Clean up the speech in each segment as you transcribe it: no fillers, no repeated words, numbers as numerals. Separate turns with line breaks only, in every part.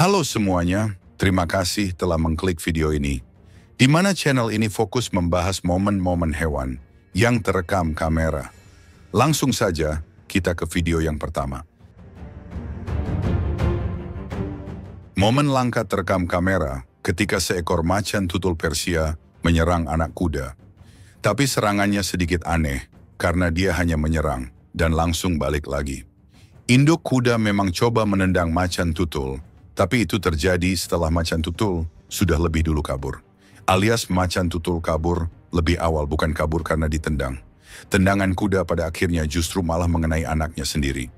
Halo semuanya, terima kasih telah mengklik video ini, di mana channel ini fokus membahas momen-momen hewan yang terekam kamera. Langsung saja, kita ke video yang pertama. Momen langka terekam kamera ketika seekor macan tutul Persia menyerang anak kuda. Tapi serangannya sedikit aneh, karena dia hanya menyerang dan langsung balik lagi. Induk kuda memang coba menendang macan tutul, tapi itu terjadi setelah macan tutul sudah lebih dulu kabur. Alias macan tutul kabur lebih awal, bukan kabur karena ditendang. Tendangan kuda pada akhirnya justru malah mengenai anaknya sendiri.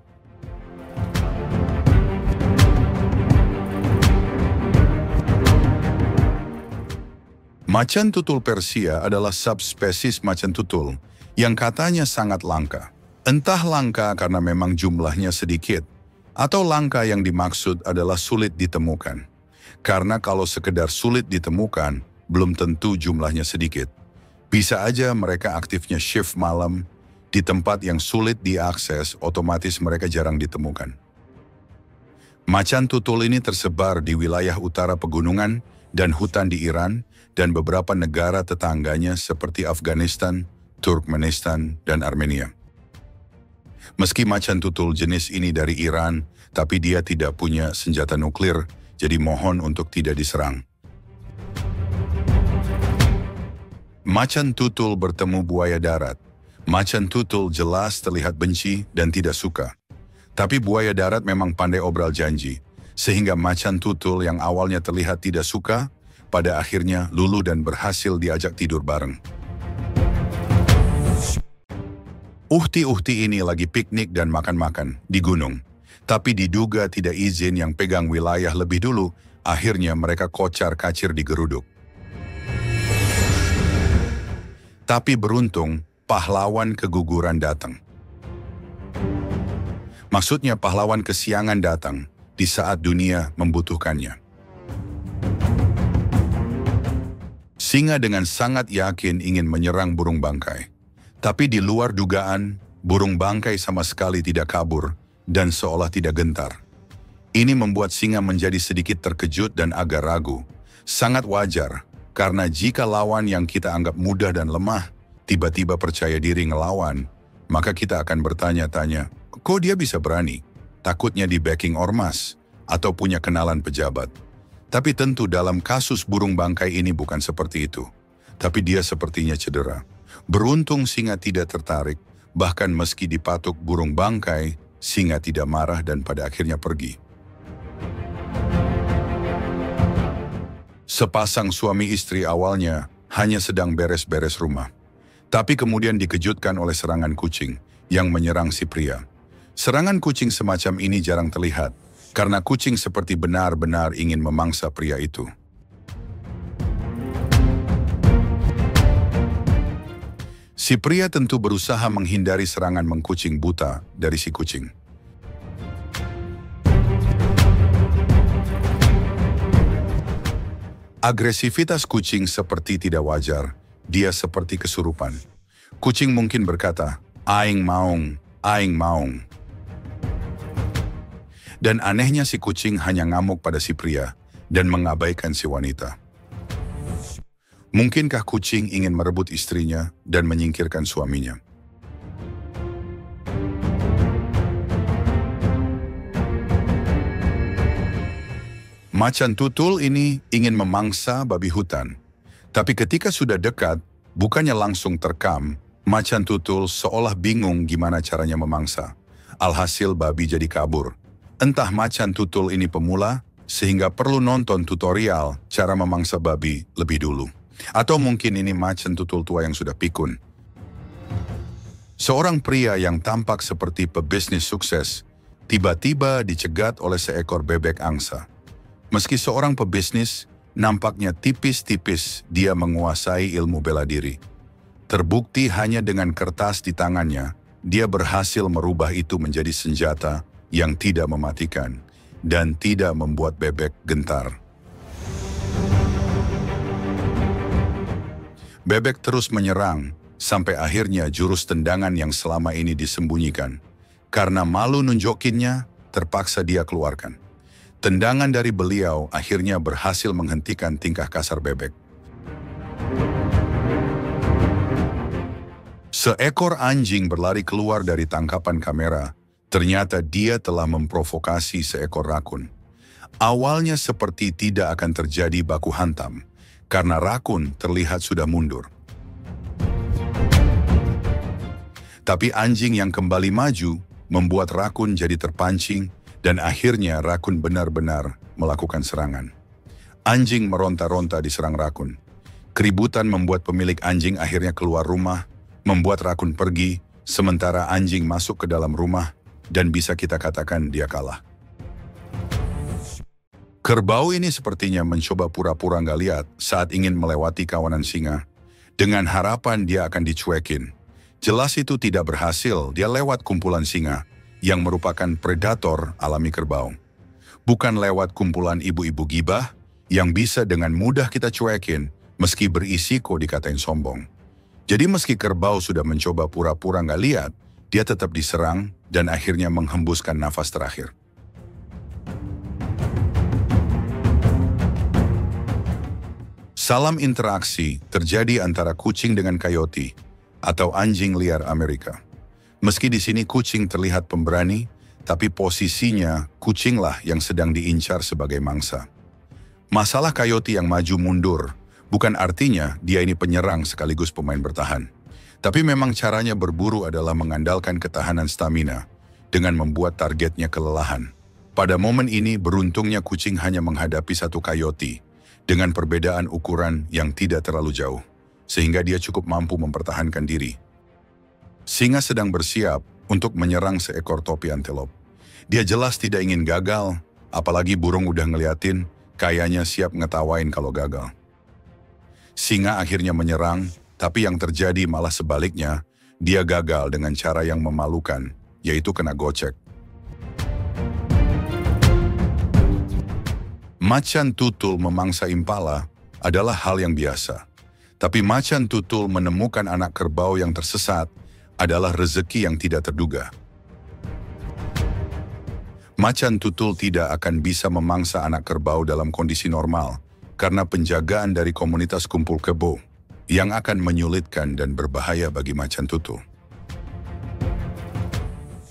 Macan tutul Persia adalah subspesies macan tutul yang katanya sangat langka. Entah langka karena memang jumlahnya sedikit, atau langka yang dimaksud adalah sulit ditemukan. Karena kalau sekedar sulit ditemukan, belum tentu jumlahnya sedikit. Bisa aja mereka aktifnya shift malam, di tempat yang sulit diakses, otomatis mereka jarang ditemukan. Macan tutul ini tersebar di wilayah utara pegunungan dan hutan di Iran dan beberapa negara tetangganya seperti Afghanistan, Turkmenistan, dan Armenia. Meski macan tutul jenis ini dari Iran, tapi dia tidak punya senjata nuklir, jadi mohon untuk tidak diserang. Macan tutul bertemu buaya darat. Macan tutul jelas terlihat benci dan tidak suka. Tapi buaya darat memang pandai obral janji, sehingga macan tutul yang awalnya terlihat tidak suka, pada akhirnya luluh dan berhasil diajak tidur bareng. Uhti-uhti ini lagi piknik dan makan-makan di gunung. Tapi diduga tidak izin yang pegang wilayah lebih dulu, akhirnya mereka kocar-kacir di geruduk. Tapi beruntung, pahlawan keguguran datang. Maksudnya pahlawan kesiangan datang di saat dunia membutuhkannya. Singa dengan sangat yakin ingin menyerang burung bangkai. Tapi di luar dugaan, burung bangkai sama sekali tidak kabur dan seolah tidak gentar. Ini membuat singa menjadi sedikit terkejut dan agak ragu. Sangat wajar, karena jika lawan yang kita anggap mudah dan lemah, tiba-tiba percaya diri ngelawan, maka kita akan bertanya-tanya, kok dia bisa berani? Takutnya di backing ormas, atau punya kenalan pejabat. Tapi tentu dalam kasus burung bangkai ini bukan seperti itu. Tapi dia sepertinya cedera. Beruntung singa tidak tertarik, bahkan meski dipatuk burung bangkai, singa tidak marah dan pada akhirnya pergi. Sepasang suami istri awalnya hanya sedang beres-beres rumah. Tapi kemudian dikejutkan oleh serangan kucing yang menyerang si pria. Serangan kucing semacam ini jarang terlihat, karena kucing seperti benar-benar ingin memangsa pria itu. Si pria tentu berusaha menghindari serangan mengkucing buta dari si kucing. Agresivitas kucing seperti tidak wajar, dia seperti kesurupan. Kucing mungkin berkata, "Aing maung, aing maung." Dan anehnya si kucing hanya ngamuk pada si pria dan mengabaikan si wanita. Mungkinkah kucing ingin merebut istrinya dan menyingkirkan suaminya? Macan tutul ini ingin memangsa babi hutan. Tapi ketika sudah dekat, bukannya langsung terkam, macan tutul seolah bingung gimana caranya memangsa. Alhasil babi jadi kabur. Entah macan tutul ini pemula, sehingga perlu nonton tutorial cara memangsa babi lebih dulu. Atau mungkin ini macan tutul tua yang sudah pikun. Seorang pria yang tampak seperti pebisnis sukses, tiba-tiba dicegat oleh seekor bebek angsa. Meski seorang pebisnis, nampaknya tipis-tipis dia menguasai ilmu bela diri. Terbukti hanya dengan kertas di tangannya, dia berhasil merubah itu menjadi senjata yang tidak mematikan dan tidak membuat bebek gentar. Bebek terus menyerang, sampai akhirnya jurus tendangan yang selama ini disembunyikan. Karena malu nunjukinnya, terpaksa dia keluarkan. Tendangan dari beliau akhirnya berhasil menghentikan tingkah kasar bebek. Seekor anjing berlari keluar dari tangkapan kamera. Ternyata dia telah memprovokasi seekor rakun. Awalnya seperti tidak akan terjadi baku hantam, karena rakun terlihat sudah mundur. Tapi anjing yang kembali maju membuat rakun jadi terpancing dan akhirnya rakun benar-benar melakukan serangan. Anjing meronta-ronta diserang rakun. Keributan membuat pemilik anjing akhirnya keluar rumah, membuat rakun pergi, sementara anjing masuk ke dalam rumah dan bisa kita katakan dia kalah. Kerbau ini sepertinya mencoba pura-pura nggak lihat saat ingin melewati kawanan singa, dengan harapan dia akan dicuekin. Jelas itu tidak berhasil, dia lewat kumpulan singa, yang merupakan predator alami kerbau. Bukan lewat kumpulan ibu-ibu gibah, yang bisa dengan mudah kita cuekin, meski berisiko dikatain sombong. Jadi meski kerbau sudah mencoba pura-pura nggak lihat, dia tetap diserang dan akhirnya menghembuskan nafas terakhir. Salam interaksi terjadi antara kucing dengan coyote, atau anjing liar Amerika. Meski di sini kucing terlihat pemberani, tapi posisinya kucinglah yang sedang diincar sebagai mangsa. Masalah coyote yang maju mundur bukan artinya dia ini penyerang sekaligus pemain bertahan. Tapi memang caranya berburu adalah mengandalkan ketahanan stamina dengan membuat targetnya kelelahan. Pada momen ini beruntungnya kucing hanya menghadapi satu coyote dengan perbedaan ukuran yang tidak terlalu jauh, sehingga dia cukup mampu mempertahankan diri. Singa sedang bersiap untuk menyerang seekor topi antelop. Dia jelas tidak ingin gagal, apalagi burung udah ngeliatin, kayaknya siap ngetawain kalau gagal. Singa akhirnya menyerang, tapi yang terjadi malah sebaliknya, dia gagal dengan cara yang memalukan, yaitu kena gocek. Macan tutul memangsa impala adalah hal yang biasa. Tapi macan tutul menemukan anak kerbau yang tersesat adalah rezeki yang tidak terduga. Macan tutul tidak akan bisa memangsa anak kerbau dalam kondisi normal karena penjagaan dari komunitas kumpul kebo yang akan menyulitkan dan berbahaya bagi macan tutul.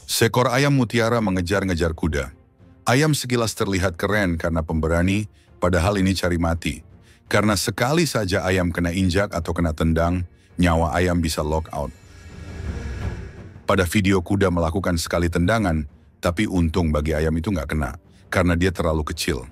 Seekor ayam mutiara mengejar-ngejar kuda. Ayam sekilas terlihat keren karena pemberani, padahal ini cari mati. Karena sekali saja ayam kena injak atau kena tendang, nyawa ayam bisa lock out. Pada video kuda melakukan sekali tendangan, tapi untung bagi ayam itu nggak kena, karena dia terlalu kecil.